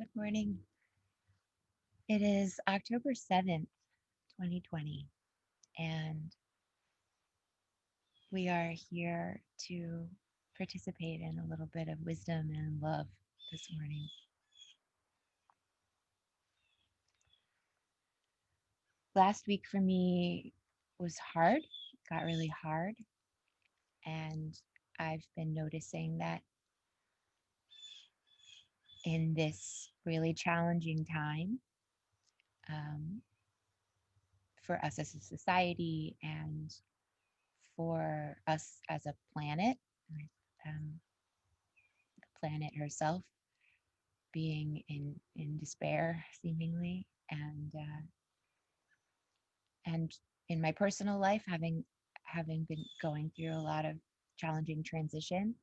Good morning. It is October 7th, 2020, and we are here to participate in a little bit of wisdom and love this morning. Last week for me was hard, got really hard, and I've been noticing that in this really challenging time um, for us as a society and for us as a planet, um, the planet herself being in despair seemingly, and in my personal life having been going through a lot of challenging transition,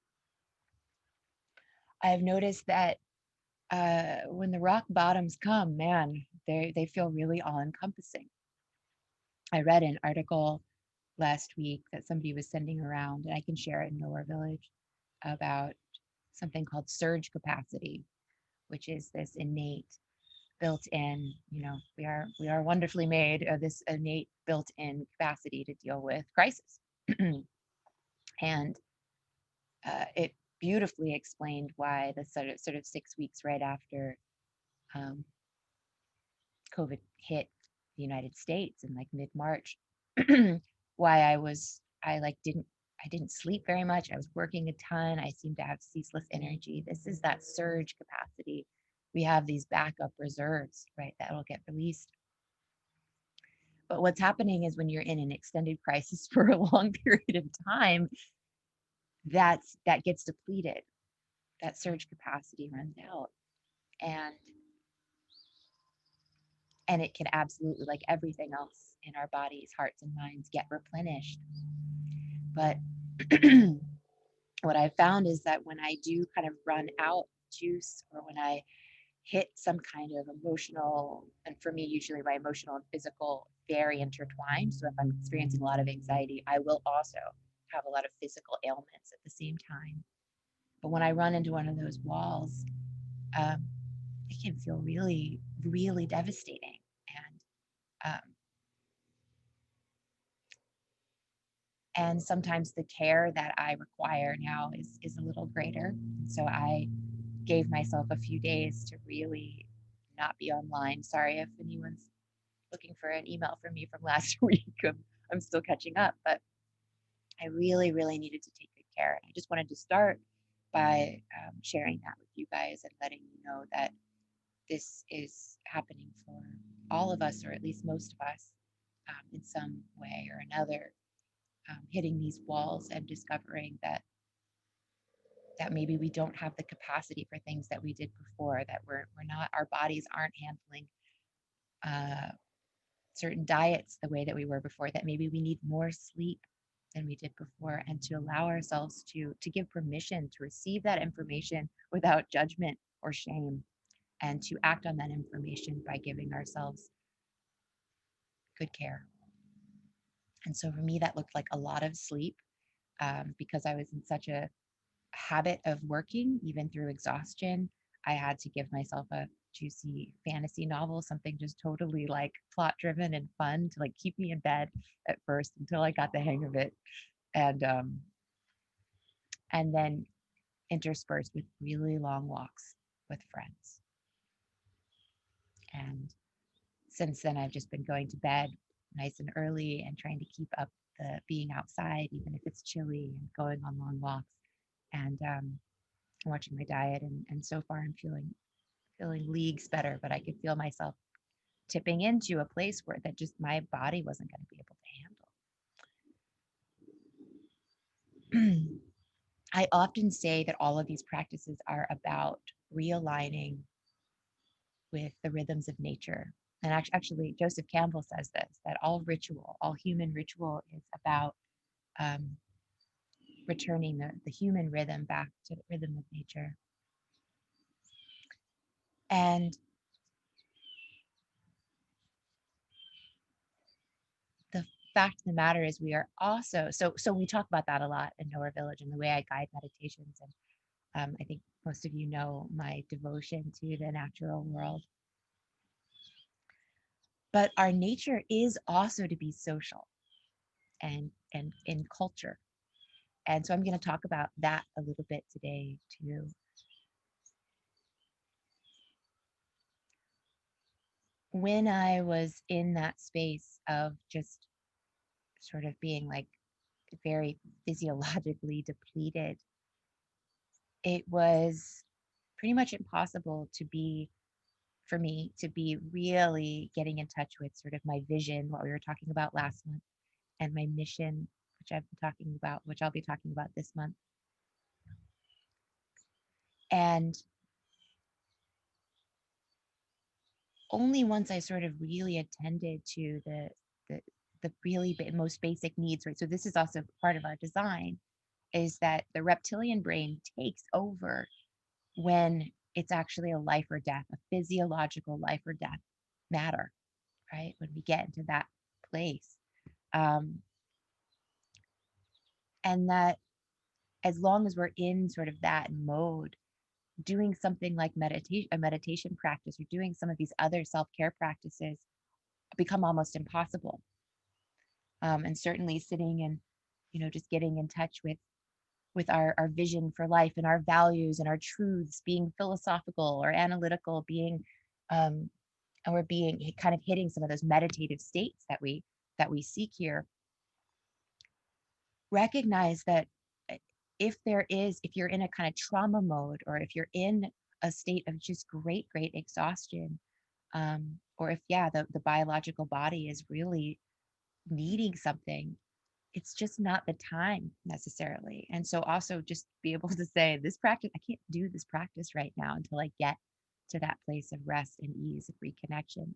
I've noticed that when the rock bottoms come, man, they feel really all encompassing. I read an article last week that somebody was sending around, and I can share it in Nowhere Village, about something called surge capacity, which is this innate built in, we are wonderfully made of this innate built in capacity to deal with crisis. And it beautifully explained why the sort of 6 weeks right after um, COVID hit the United States in like mid-March, why I didn't sleep very much. I was working a ton. I seemed to have ceaseless energy. This is that surge capacity. We have these backup reserves, right? That'll get released. But what's happening is when you're in an extended crisis for a long period of time, that gets depleted. That surge capacity runs out. And and it can absolutely, like everything else in our bodies, hearts and minds, get replenished. But what I've found is that when I do kind of run out juice, or when I hit some kind of emotional, and for me, usually my emotional and physical very intertwined. So if I'm experiencing a lot of anxiety, I will also have a lot of physical ailments at the same time. But when I run into one of those walls, um, it can feel really, really devastating. And sometimes the care that I require now is a little greater. So I gave myself a few days to really not be online. Sorry if anyone's looking for an email from me from last week. I'm still catching up, but I really, really needed to take good care. And I just wanted to start by sharing that with you guys and letting you know that this is happening for all of us, or at least most of us, in some way or another, hitting these walls and discovering that maybe we don't have the capacity for things that we did before, that we're not, our bodies aren't handling uh, certain diets the way that we were before, that maybe we need more sleep than we did before, and to allow ourselves to give permission to receive that information without judgment or shame, and to act on that information by giving ourselves good care. And so for me, that looked like a lot of sleep, because I was in such a habit of working, even through exhaustion. I had to give myself a juicy fantasy novel, something just totally like plot driven and fun to like keep me in bed at first until I got the hang of it. And then interspersed with really long walks with friends. And since then, I've just been going to bed nice and early and trying to keep up the being outside, even if it's chilly, and going on long walks, and watching my diet. And so far, I'm feeling leagues better, but I could feel myself tipping into a place where that just my body wasn't going to be able to handle. I often say that all of these practices are about realigning with the rhythms of nature. And actually, Joseph Campbell says this, that all ritual, all human ritual, is about um, returning the human rhythm back to the rhythm of nature. And the fact of the matter is, we are also, so we talk about that a lot in Nowhere Village, and the way I guide meditations. And I think most of you know my devotion to the natural world. But our nature is also to be social and in culture. And so I'm going to talk about that a little bit today too. When I was in that space of just sort of being like very physiologically depleted, it was pretty much impossible to be, for me, to be really getting in touch with sort of my vision, what we were talking about last month, and my mission, which I've been talking about, which I'll be talking about this month. And only once I sort of really attended to the the really most basic needs, right? So this is also part of our design, is that the reptilian brain takes over when it's actually a life or death, a physiological life or death matter, right? When we get into that place. Um, and that as long as we're in sort of that mode, doing something like meditation, a meditation practice, or doing some of these other self-care practices become almost impossible. And certainly sitting and, just getting in touch with our vision for life and our values and our truths, being philosophical or analytical, being um, and we're being kind of hitting some of those meditative states that we seek here. Recognize that if you're in a kind of trauma mode, or if you're in a state of just great exhaustion, or if the biological body is really needing something, it's just not the time necessarily. And so also just be able to say, this practice, I can't do this practice right now until I get to that place of rest and ease and reconnection.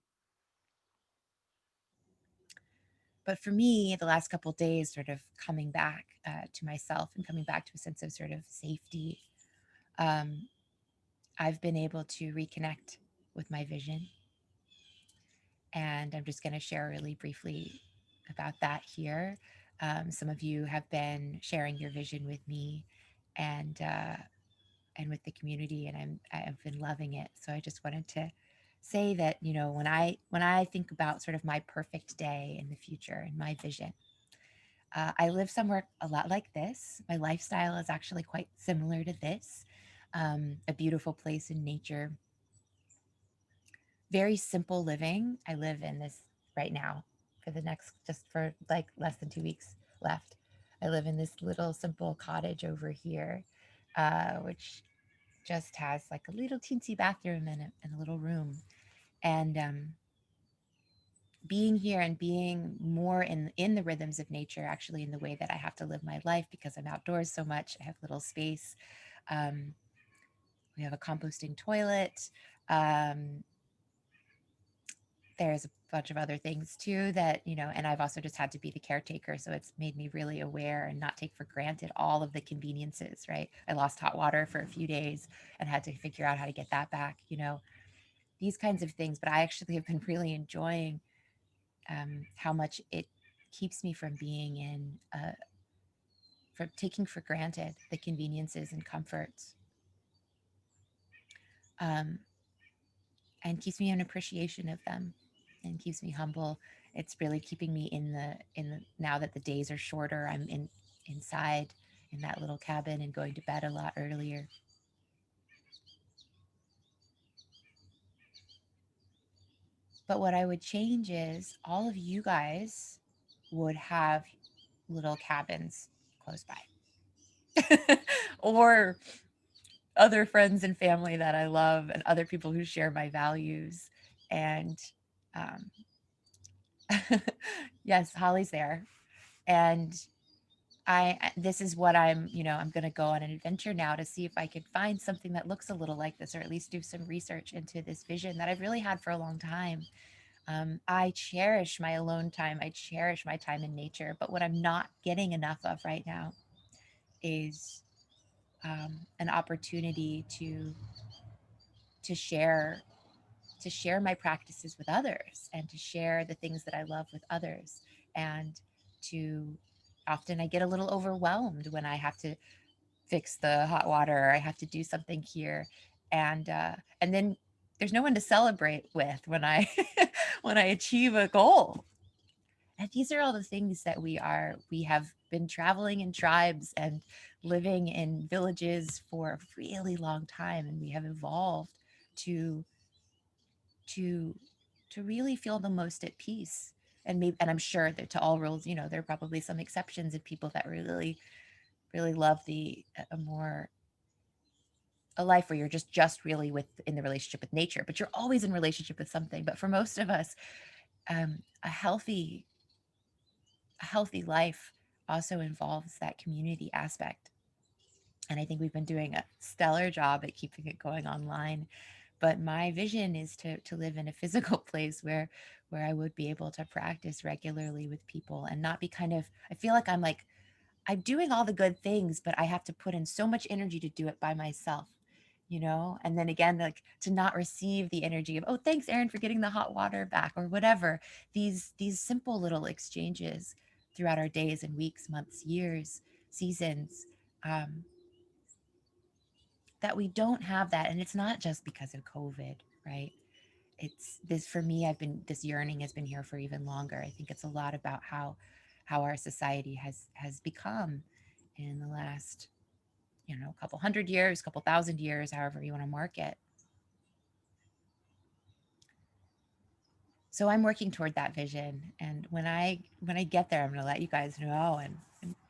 But for me, the last couple of days, sort of coming back to myself and coming back to a sense of sort of safety, um, I've been able to reconnect with my vision. And I'm just going to share really briefly about that here. Some of you have been sharing your vision with me, and with the community, and I've been loving it. So I just wanted to say that, when I think about sort of my perfect day in the future and my vision, I live somewhere a lot like this. My lifestyle is actually quite similar to this. A beautiful place in nature, very simple living. I live in this right now just for like less than 2 weeks left. I live in this little simple cottage over here, which just has like a little teensy bathroom and a little room. And being here and being more in the rhythms of nature, actually in the way that I have to live my life because I'm outdoors so much. I have little space. Um, we have a composting toilet. Um, there's a bunch of other things too that, and I've also just had to be the caretaker. So it's made me really aware and not take for granted all of the conveniences, right? I lost hot water for a few days and had to figure out how to get that back, these kinds of things. But I actually have been really enjoying how much it keeps me from being from taking for granted the conveniences and comforts, um, and keeps me in appreciation of them and keeps me humble. It's really keeping me in the now that the days are shorter. I'm inside in that little cabin and going to bed a lot earlier. But what I would change is all of you guys would have little cabins close by. Or other friends and family that I love, and other people who share my values. And um, yes, Holly's there. And this is what I'm going to go on an adventure now to see if I could find something that looks a little like this, or at least do some research into this vision that I've really had for a long time. I cherish my alone time. I cherish my time in nature. But what I'm not getting enough of right now is an opportunity to share to share my practices with others, and to share the things that I love with others. And to often I get a little overwhelmed when I have to fix the hot water, or I have to do something here. And then there's no one to celebrate with when I when I achieve a goal. And these are all the things that we have been traveling in tribes and living in villages for a really long time, and we have evolved to to to really feel the most at peace. And I'm sure that to all rules, there are probably some exceptions of people that really love the a more a life where you're just really with in the relationship with nature, but you're always in relationship with something. But for most of us, a healthy life also involves that community aspect. And I think we've been doing a stellar job at keeping it going online. But my vision is to live in a physical place where I would be able to practice regularly with people and not be kind of, I feel like I'm doing all the good things, but I have to put in so much energy to do it by myself. And then again, like to not receive the energy of, oh, thanks, Erin, for getting the hot water back or whatever. These simple little exchanges throughout our days and weeks, months, years, seasons, um, that we don't have that. And it's not just because of COVID, right? It's this for me, this yearning has been here for even longer. I think it's a lot about how our society has become in the last, couple hundred years, couple thousand years, however you want to mark it. So I'm working toward that vision, and when I get there, I'm going to let you guys know and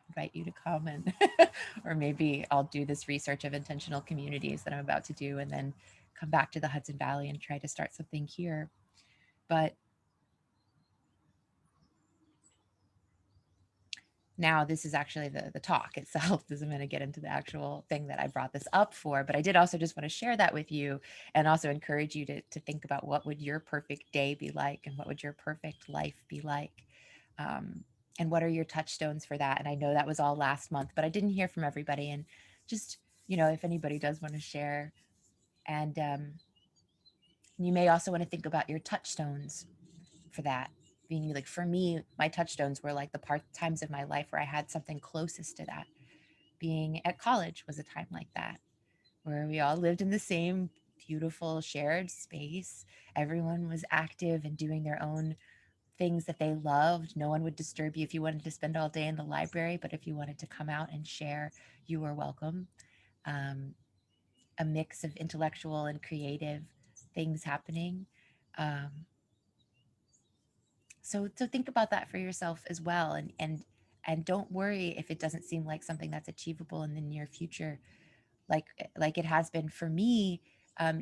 invite you to come, and or maybe I'll do this research of intentional communities that I'm about to do, and then come back to the Hudson Valley and try to start something here. But now this is actually the talk itself. This I'm going to get into the actual thing that I brought this up for, but I did also just want to share that with you, and also encourage you to think about what would your perfect day be like, and what would your perfect life be like, um, and what are your touchstones for that. And I know that was all last month, but I didn't hear from everybody, and just, if anybody does want to share. And you may also want to think about your touchstones for that. Being like, for me, my touchstones were like the times of my life where I had something closest to that. Being at college was a time like that, where we all lived in the same beautiful shared space. Everyone was active and doing their own things that they loved. No one would disturb you if you wanted to spend all day in the library, but if you wanted to come out and share, you were welcome. Um, a mix of intellectual and creative things happening. Um, so think about that for yourself as well, and don't worry if it doesn't seem like something that's achievable in the near future, like it has been for me.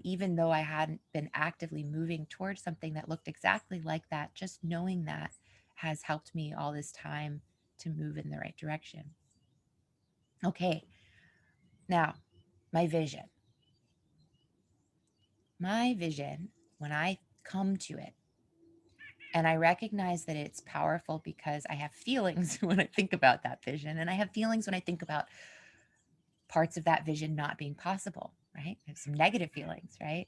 Even though I hadn't been actively moving towards something that looked exactly like that, just knowing that has helped me all this time to move in the right direction. Okay, now my vision. My vision, when I come to it, and I recognize that it's powerful because I have feelings when I think about that vision. And I have feelings when I think about parts of that vision not being possible, right? I have some negative feelings, right?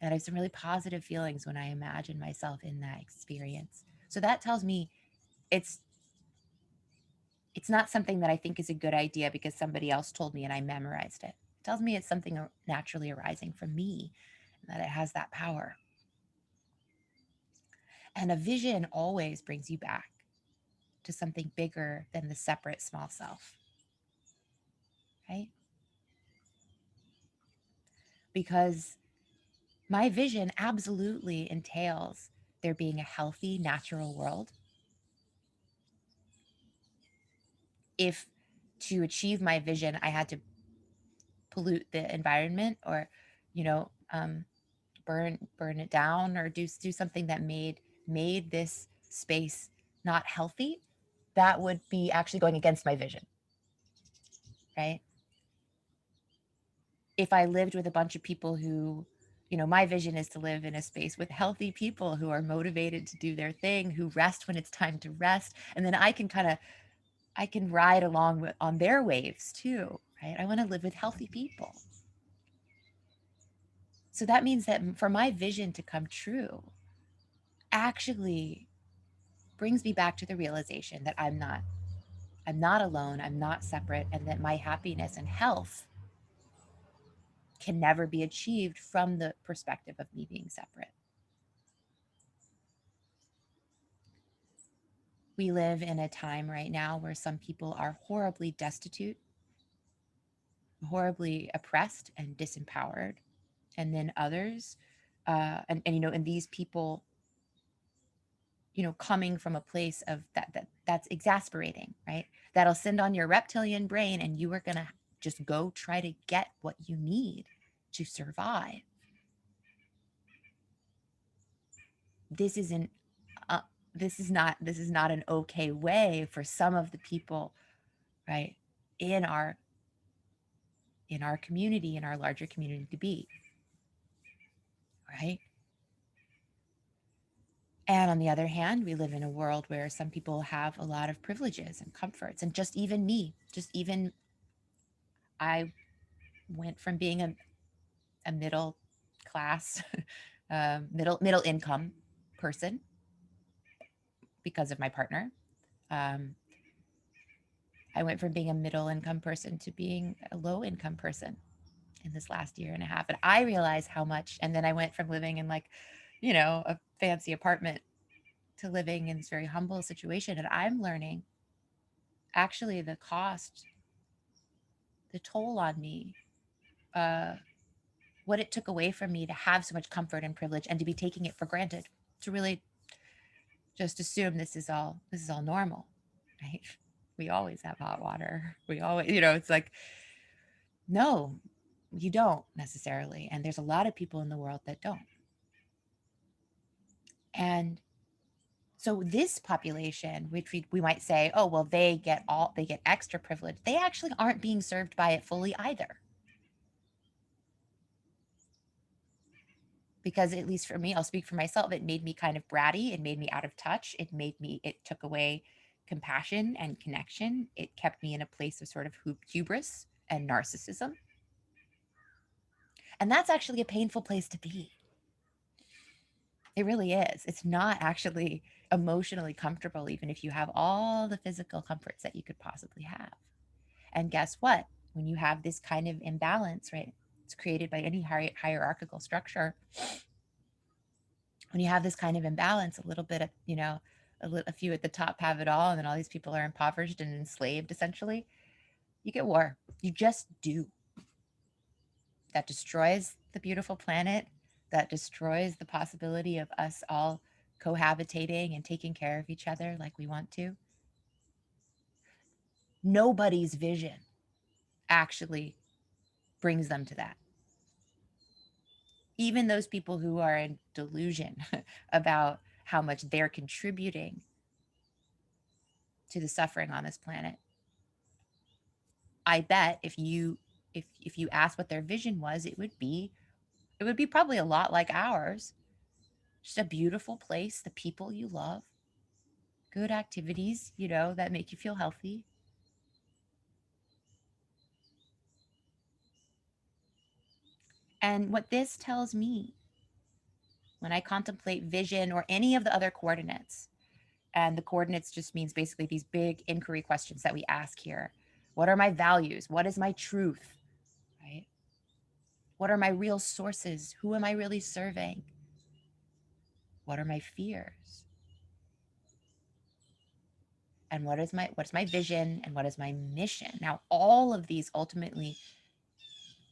And I have some really positive feelings when I imagine myself in that experience. So that tells me it's it's not something that I think is a good idea because somebody else told me and I memorized it. It tells me it's something naturally arising from me, and that it has that power. And a vision always brings you back to something bigger than the separate small self, right? Because my vision absolutely entails there being a healthy, natural world. If to achieve my vision, I had to pollute the environment, or, you know, um, burn it down, or do something that made this space not healthy, that would be actually going against my vision, right? If I lived with a bunch of people who, my vision is to live in a space with healthy people who are motivated to do their thing, who rest when it's time to rest. And then I can ride along on their waves too, right? I want to live with healthy people. So that means that for my vision to come true, actually brings me back to the realization that I'm not I'm not alone, I'm not separate, and that my happiness and health can never be achieved from the perspective of me being separate. We live in a time right now where some people are horribly destitute, horribly oppressed and disempowered, and then others, and these people, coming from a place of that's exasperating, right? That'll send on your reptilian brain, and you are gonna just go try to get what you need to survive. This isn't this is not an okay way for some of the people, right, in our community, in our larger community, to be, right? And on the other hand, we live in a world where some people have a lot of privileges and comforts, and just even me, I went from being a middle class, middle income person because of my partner. Um, I went from being a middle income person to being a low income person in this last year and a half. And I realized how much, and then I went from living in a fancy apartment to living in this very humble situation. And I'm learning actually the cost, the toll on me, uh, what it took away from me to have so much comfort and privilege and to be taking it for granted, to really just assume this is all normal, right? We always have hot water. We always, it's like, no, you don't necessarily. And there's a lot of people in the world that don't. And so this population, which we might say, oh, well, they get extra privilege. They actually aren't being served by it fully either. Because at least for me, I'll speak for myself, it made me kind of bratty. It made me out of touch. It took away compassion and connection. It kept me in a place of sort of hubris and narcissism. And that's actually a painful place to be. It really is. It's not actually emotionally comfortable, even if you have all the physical comforts that you could possibly have. And guess what? When you have this kind of imbalance, right? It's created by any hierarchical structure. When you have this kind of imbalance, a little bit of, a few at the top have it all, and then all these people are impoverished and enslaved, essentially, you get war. You just do. That destroys the beautiful planet, that destroys the possibility of us all cohabitating and taking care of each other like we want to. Nobody's vision actually brings them to that. Even those people who are in delusion about how much they're contributing to the suffering on this planet, I bet if you ask what their vision was, it would be probably a lot like ours. Just a beautiful place, the people you love, good activities, that make you feel healthy. And what this tells me when I contemplate vision or any of the other coordinates, and the coordinates just means basically these big inquiry questions that we ask here. What are my values? What is my truth? Right? What are my real sources? Who am I really serving? What are my fears? And what's my vision, and what is my mission? Now, all of these ultimately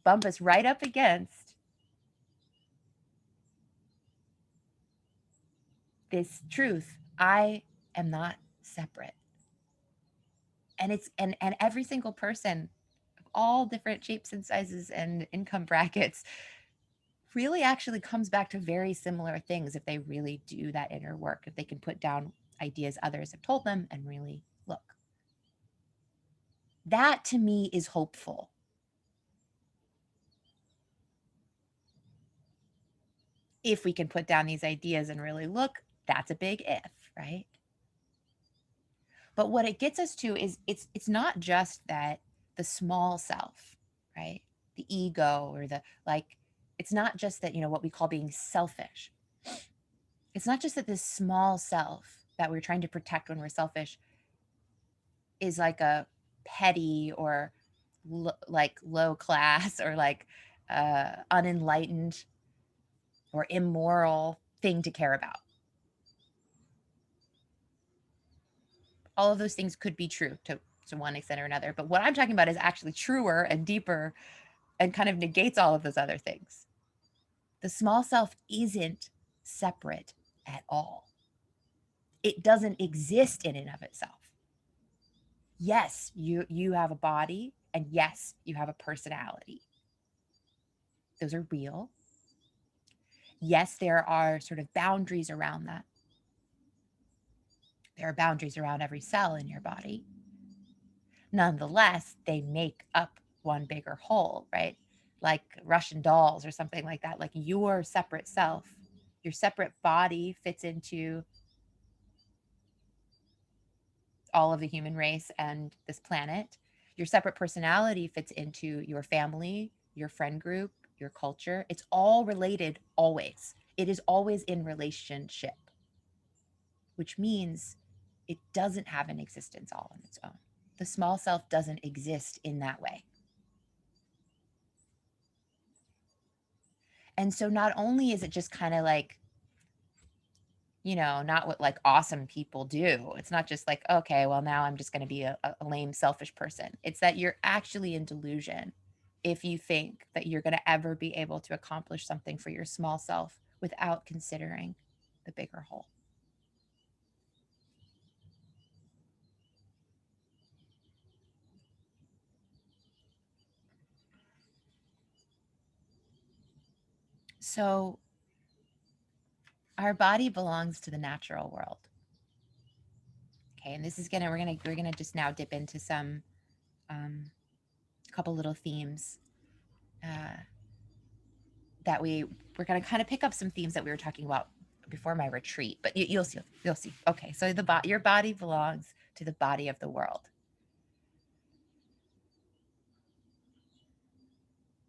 bump us right up against this truth. I am not separate. And every single person of all different shapes and sizes and income brackets really actually comes back to very similar things if they really do that inner work, if they can put down ideas others have told them and really look. That to me is hopeful. If we can put down these ideas and really look, that's a big if, right? But what it gets us to is it's not just that the small self, right? The ego, or it's not just that, what we call being selfish. It's not just that this small self that we're trying to protect when we're selfish is like a petty or like low class or like unenlightened or immoral thing to care about. All of those things could be true to one extent or another. But what I'm talking about is actually truer and deeper and kind of negates all of those other things. The small self isn't separate at all. It doesn't exist in and of itself. Yes, you have a body, and yes, you have a personality. Those are real. Yes, there are sort of boundaries around that. There are boundaries around every cell in your body. Nonetheless, they make up one bigger whole, right? Like Russian dolls or something like that. Like your separate self, your separate body fits into all of the human race and this planet. Your separate personality fits into your family, your friend group, your culture. It's all related always. It is always in relationship, which means it doesn't have an existence all on its own. The small self doesn't exist in that way. And so not only is it just kind of like, not what like awesome people do. It's not just like, okay, well, now I'm just going to be a lame, selfish person. It's that you're actually in delusion if you think that you're going to ever be able to accomplish something for your small self without considering the bigger whole. So our body belongs to the natural world. Okay, and this is we're gonna just now dip into some couple little themes uh, that we're going to kind of pick up some themes that we were talking about before my retreat, but you'll see. Okay, so your body belongs to the body of the world.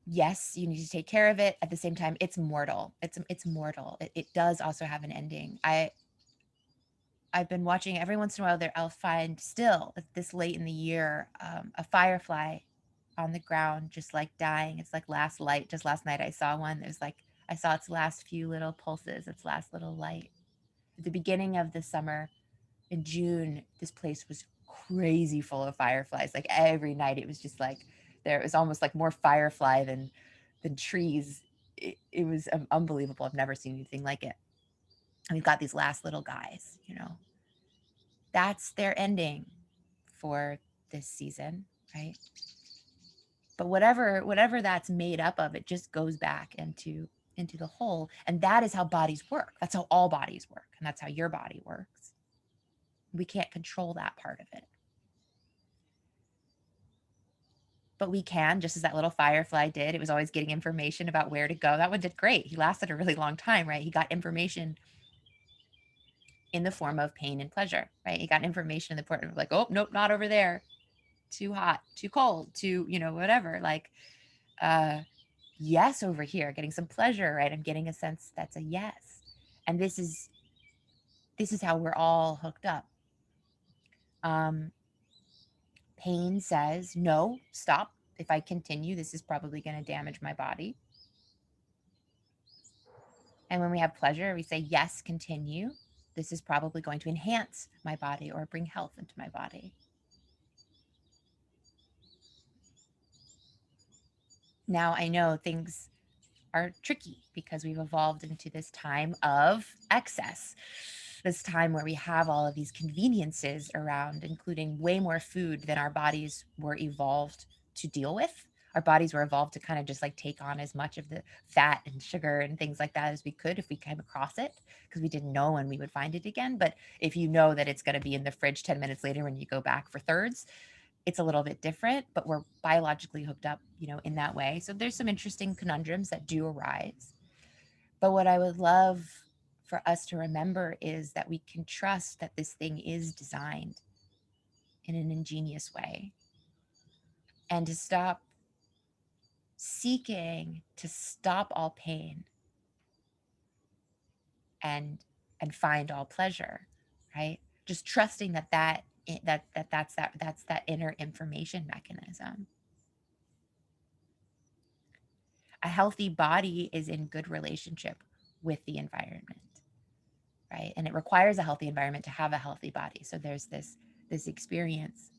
Yes, you need to take care of it. At the same time, it's mortal. It's mortal. It does also have an ending. I've been watching every once in a while there. I'll find still this late in the year a firefly on the ground, just like dying. It's like last light. Just last night I saw one. There's like I saw its last few little pulses, its last little light. At the beginning of the summer in June, this place was crazy full of fireflies. Like every night, it was just like it was almost like more firefly than trees. It was unbelievable. I've never seen anything like it. And we've got these last little guys. That's their ending for this season, right? But whatever that's made up of, it just goes back into the whole, and that is how bodies work. That's how all bodies work, and that's how your body works. We can't control that part of it. But we can, just as that little firefly did. It was always getting information about where to go. That one did great. He lasted a really long time, right? He got information in the form of pain and pleasure, right? He got information in the form of like, oh, nope, not over there. Too hot, too cold, too, whatever. Like, yes, over here, getting some pleasure, right? I'm getting a sense that's a yes. And this is how we're all hooked up. Pain says, no, stop. If I continue, this is probably going to damage my body. And when we have pleasure, we say, yes, continue. This is probably going to enhance my body or bring health into my body. Now I know things are tricky because we've evolved into this time of excess, this time where we have all of these conveniences around, including way more food than our bodies were evolved to deal with. Our bodies were evolved to kind of just like take on as much of the fat and sugar and things like that as we could if we came across it, because we didn't know when we would find it again. But if you know that it's going to be in the fridge 10 minutes later when you go back for thirds, it's a little bit different, but we're biologically hooked up, in that way. So there's some interesting conundrums that do arise. But what I would love for us to remember is that we can trust that this thing is designed in an ingenious way, and to stop seeking to stop all pain and find all pleasure, right? Just trusting that that's that inner information mechanism. A healthy body is in good relationship with the environment, right? And it requires a healthy environment to have a healthy body. So there's this experience.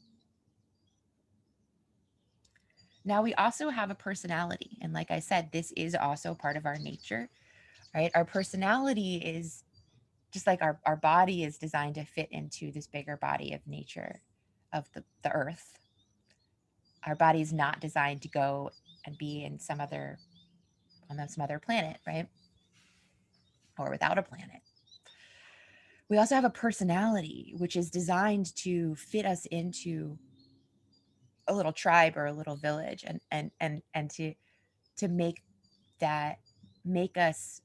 Now we also have a personality, and like I said, this is also part of our nature, right? Our personality is just like our body is designed to fit into this bigger body of nature, of the earth. Our body is not designed to go and be in some other planet, right? Or without a planet. We also have a personality which is designed to fit us into a little tribe or a little village, and to make us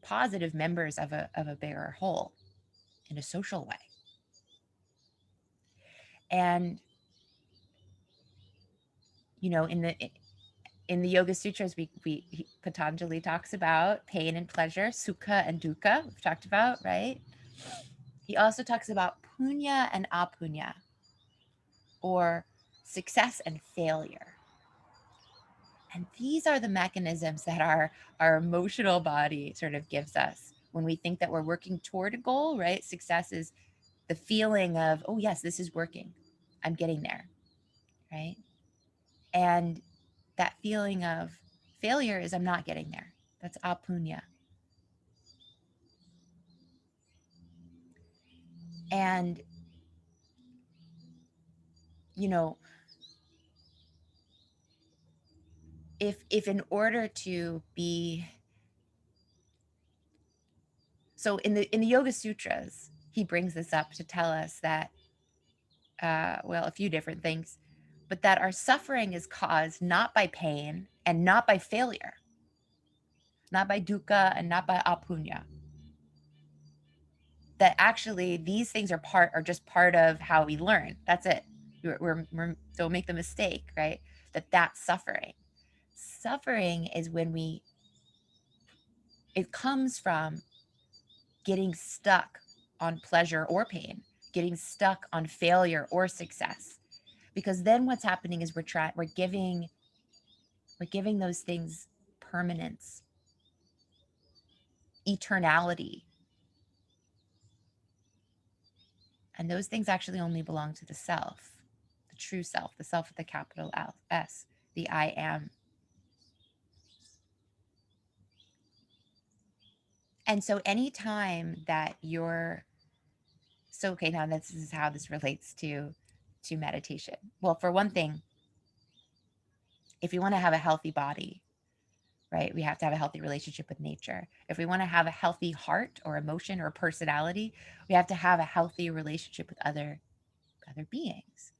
positive members of a bigger whole in a social way. And you know, in the Yoga Sutras, Patanjali talks about pain and pleasure, sukha and dukkha. We've talked about, right? He also talks about punya and apunya, or success and failure. And these are the mechanisms that our emotional body sort of gives us when we think that we're working toward a goal, right? Success is the feeling of, oh yes, this is working. I'm getting there, right? And that feeling of failure is I'm not getting there. That's apunya. And you know, if in order to be, so in the Yoga Sutras, he brings this up to tell us that well, a few different things, but that our suffering is caused not by pain and not by failure, not by dukkha and not by apunya. That actually these things are just part of how we learn. That's it. We're don't make the mistake, right? That's suffering. Suffering is when it comes from getting stuck on pleasure or pain, getting stuck on failure or success. Because then what's happening is we're giving those things permanence, eternality. And those things actually only belong to the self, the true self, the self with the capital S, the I am. And so anytime that okay, now this is how this relates to meditation. Well, for one thing, if you want to have a healthy body, right, we have to have a healthy relationship with nature. If we want to have a healthy heart or emotion or personality, we have to have a healthy relationship with other beings,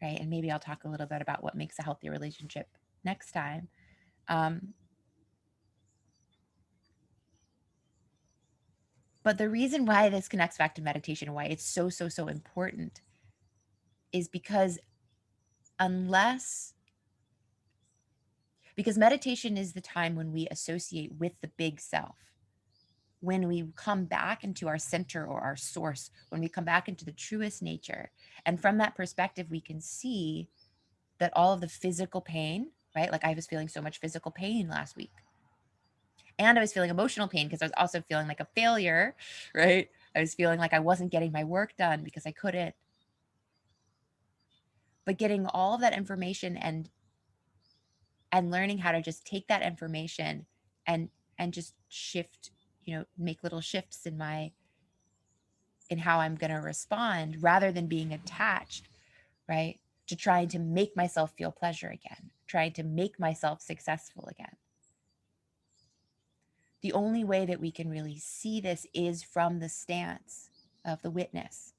right? And maybe I'll talk a little bit about what makes a healthy relationship next time. But the reason why this connects back to meditation, why it's so important, is because meditation is the time when we associate with the big self, when we come back into our center or our source, when we come back into the truest nature. And from that perspective, we can see that all of the physical pain, right? Like I was feeling so much physical pain last week. And I was feeling emotional pain because I was also feeling like a failure, right? I was feeling like I wasn't getting my work done because I couldn't. But getting all of that information and learning how to just take that information and just shift, make little shifts in how I'm going to respond, rather than being attached, right? To trying to make myself feel pleasure again, trying to make myself successful again. The only way that we can really see this is from the stance of the witness,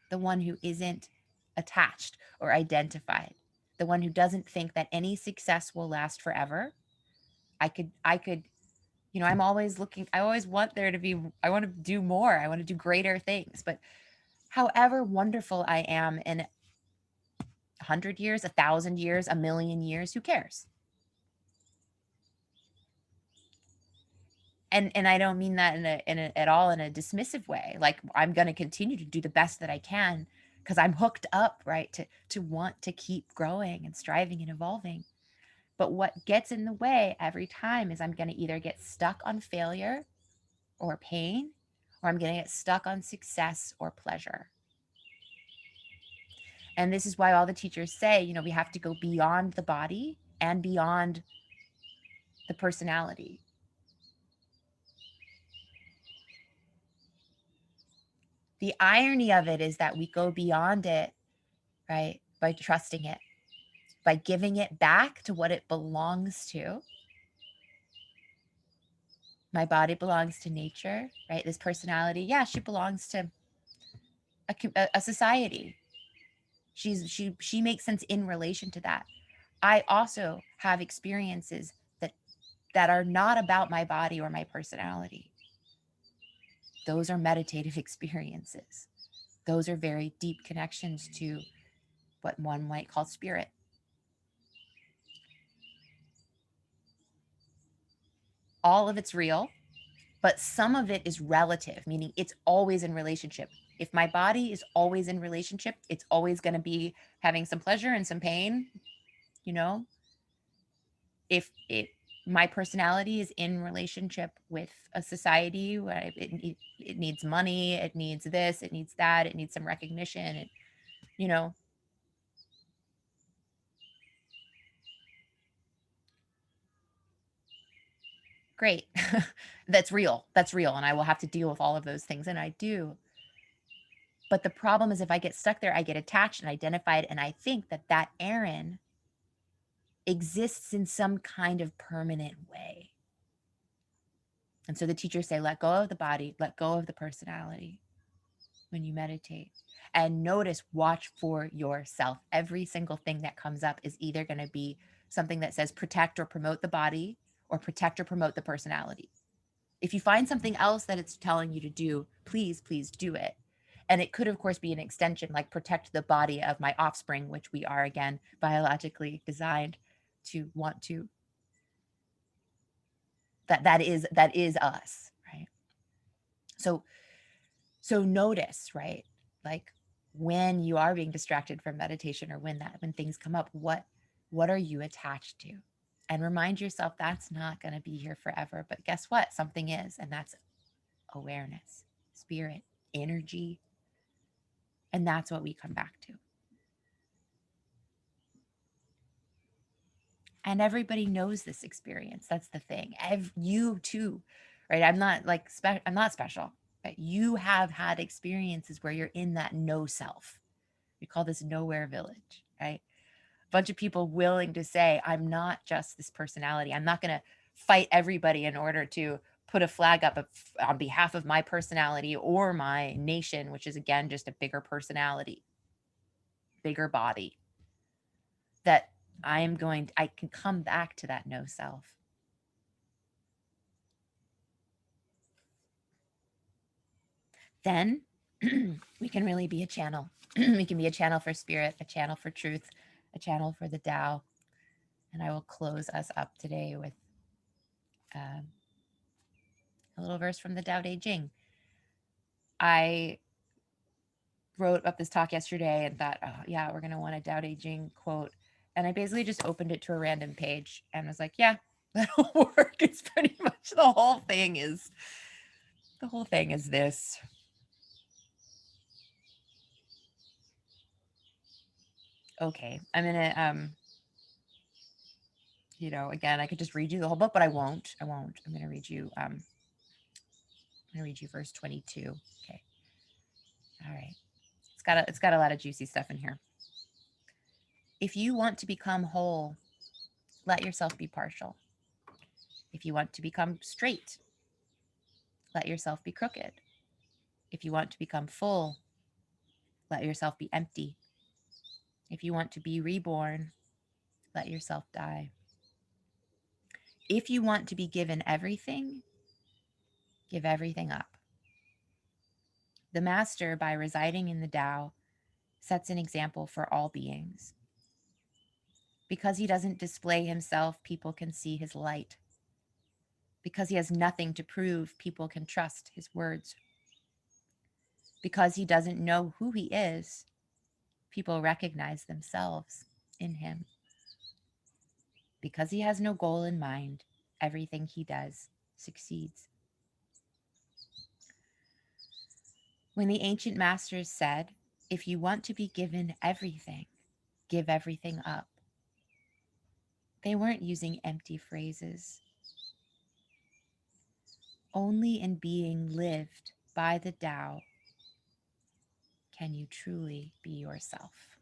the one who isn't attached or identified, the one who doesn't think that any success will last forever. I could, I'm always looking, I always want there to be, I want to do more, I want to do greater things. But however wonderful I am in 100 years, 1,000 years, 1,000,000 years, who cares? And I don't mean that at all in a dismissive way. Like, I'm going to continue to do the best that I can because I'm hooked up, right, to want to keep growing and striving and evolving. But what gets in the way every time is I'm going to either get stuck on failure or pain, or I'm going to get stuck on success or pleasure. And this is why all the teachers say, we have to go beyond the body and beyond the personality. The irony of it is that we go beyond it, right, by trusting it, by giving it back to what it belongs to. My body belongs to nature, right? This personality, yeah, she belongs to a society. She makes sense in relation to that. I also have experiences that are not about my body or my personality. Those are meditative experiences. Those are very deep connections to what one might call spirit. All of it's real, but some of it is relative, meaning it's always in relationship. If my body is always in relationship, it's always going to be having some pleasure and some pain, you know. If my personality is in relationship with a society where it needs money, it needs this, it needs that, it needs some recognition, and you know, great. That's real. That's real. And I will have to deal with all of those things. And I do. But the problem is if I get stuck there, I get attached and identified. And I think that Aaron exists in some kind of permanent way. And so the teachers say, let go of the body, let go of the personality when you meditate. And notice, watch for yourself. Every single thing that comes up is either going to be something that says protect or promote the body or protect or promote the personality. If you find something else that it's telling you to do, please do it. And it could, of course, be an extension, like protect the body of my offspring, which we are, again, biologically designed to want to. That is us, right? So notice, right? Like when you are being distracted from meditation, or when things come up, what are you attached to? And remind yourself that's not going to be here forever. But guess what? Something is, and that's awareness, spirit, energy. And that's what we come back to. And everybody knows this experience. That's the thing. You too, right? I'm not like I'm not special, but you have had experiences where you're in that no self. We call this nowhere village, right? A bunch of people willing to say, I'm not just this personality. I'm not going to fight everybody in order to put a flag up on behalf of my personality or my nation, which is, again, just a bigger personality, bigger body. That I can come back to that no self. Then we can really be a channel. We can be a channel for spirit, a channel for truth, a channel for the Tao. And I will close us up today with um, a little verse from the Tao Te Ching. I wrote up this talk yesterday and thought, oh, yeah, we're going to want a Tao Te Ching quote. And I basically just opened it to a random page and was like, yeah, that'll work. It's pretty much the whole thing is this. Okay, I'm gonna again, I could just read you the whole book, but I won't. I'm gonna read you verse 22. Okay. All right. It's got a lot of juicy stuff in here. If you want to become whole, let yourself be partial. If you want to become straight, let yourself be crooked. If you want to become full, let yourself be empty. If you want to be reborn, let yourself die. If you want to be given everything, give everything up. The master, by residing in the Tao, sets an example for all beings. Because he doesn't display himself, people can see his light. because he has nothing to prove, people can trust his words. Because he doesn't know who he is, people recognize themselves in him. Because he has no goal in mind, everything he does succeeds. When the ancient masters said, if you want to be given everything, give everything up, they weren't using empty phrases. Only in being lived by the Tao can you truly be yourself.